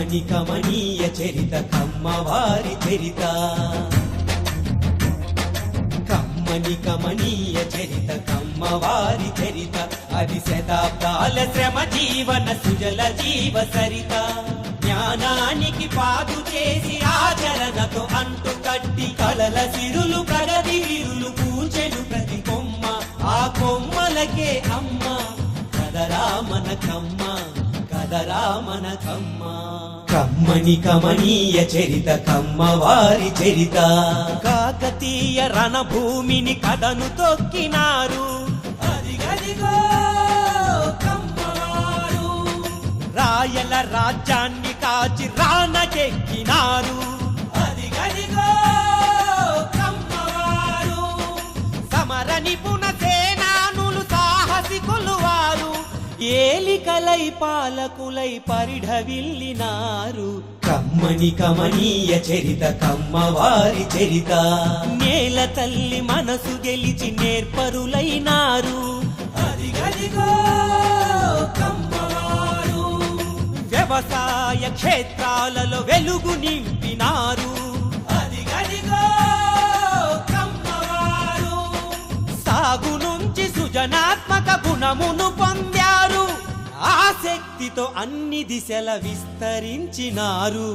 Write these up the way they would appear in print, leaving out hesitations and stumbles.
కమ్మని కమనీయ చరిత కమ్మవారి చరిత కమ్మని కమనీయ చరిత కమ్మవారి చరిత అది శతాబ్దాల శ్రమ జీవన సుజల జీవ సరిత జ్ఞానానికి పాదు చేసి ఆచరణతో అంటు కట్టి కలల సిరులు ప్రగతి విరులు పూచెలు ప్రతి కొమ్మ ఆ కొమ్మలకే అమ్మ కదరా మన కమ్మ కదరా మన కమ్మ కమ్మని కమనీయ చరిత కమ్మవారి చరిత కాకతీయ రణభూమిని కథను తొక్కినారు అదిగదిగో కమ్మవారు రాయల రాజ్యాన్ని కాచి రానకెక్కినారు అదిగదిగో కమ్మవారు సమర నిపుణ సేనానులు సాహసికులు వారు ఏలికలై పాలకులై పరిఢవిల్లినారు కమ్మని కమనీయ చరిత కమ్మవారి చరిత నేల తల్లి మనసు గెలిచి నేర్పరులైనారు అదిగదిగో కమ్మవారు వ్యవసాయ క్షేత్రాలలో వెలుగు నింపినారు అదిగదిగో కమ్మవారు సాగు నుంచి సృజనాత్మక గుణమును పొందారు ఆ శక్తితో అన్ని దిశల విస్తరించినారు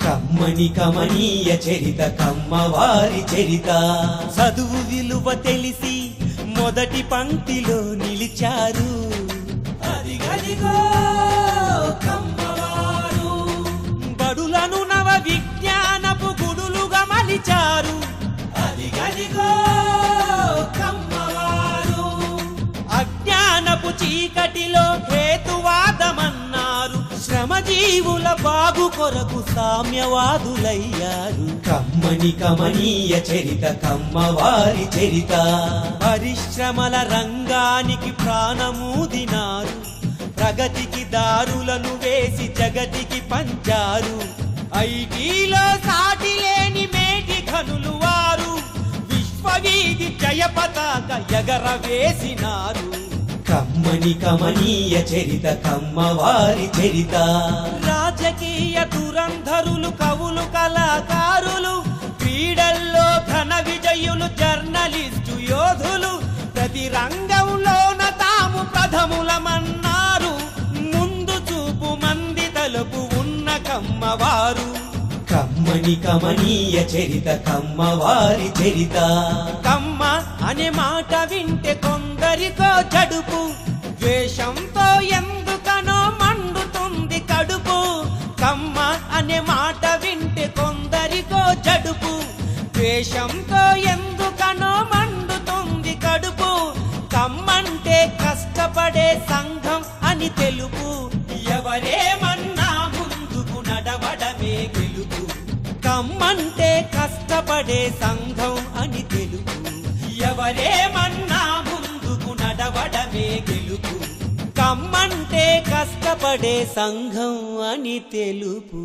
కమ్మని కమనీయ చరిత కమ్మవారి చరిత చదువు విలువ తెలిసి మొదటి పంక్తిలో నిలిచారు అదిగదిగో కమ్మవారు బడులను నవ విజ్ఞానపు గుడులుగా మలిచారు అదిగదిగో కమ్మవారు అజ్ఞానపు చీకటిలో హేతువాదమన్నారు శ్రమజీవుల బాగు కొరకు సామ్యవాదులయ్యారు కమ్మని కమనీయ చరిత కమ్మవారి చరిత పరిశ్రమల రంగానికి ప్రాణమూదినారు ప్రగతికి దారులను వేసి జగతికి పంచారు ఐటీలో సాటి లేని మేటి ఘనులు వారు విశ్వవీధి జయ పతాక ఎగరవేసినారు కమ్మని కమనీయ చరిత కమ్మవారి చరిత రాజకీయ దురంధరులు కవులు కళాకారులు క్రీడల్లో ఘన విజయులు జర్నలిస్టు యోధులు ప్రతి రంగంలోన తాము ప్రథములమన్నారు ముందు చూపు మంది తలుపు ఉన్న కమ్మవారు కమ్మని కమనీయ చరిత కమ్మవారి చరిత కమ్మ అనే మాట వింటే కొందరికో జడుపు ద్వేషంతో ఎందుకనో మండుతుంది కడుపు కమ్మ అనే మాట వింటే కొందరికో జడుపు ద్వేషంతో ఎందుకనో మండుతుంది కడుపు కమ్మంటే కష్టపడే సంఘం అని తెలుపు ఎవరేమన్నా ముందుకు నడవడమే గెలుపు కమ్మంటే కష్టపడే సంఘం అని తెలుపు ఎవరేమన్నా ముందుకు నడవడమే గెలుపు కమ్మంటే కష్టపడే సంఘం అని తెలుపు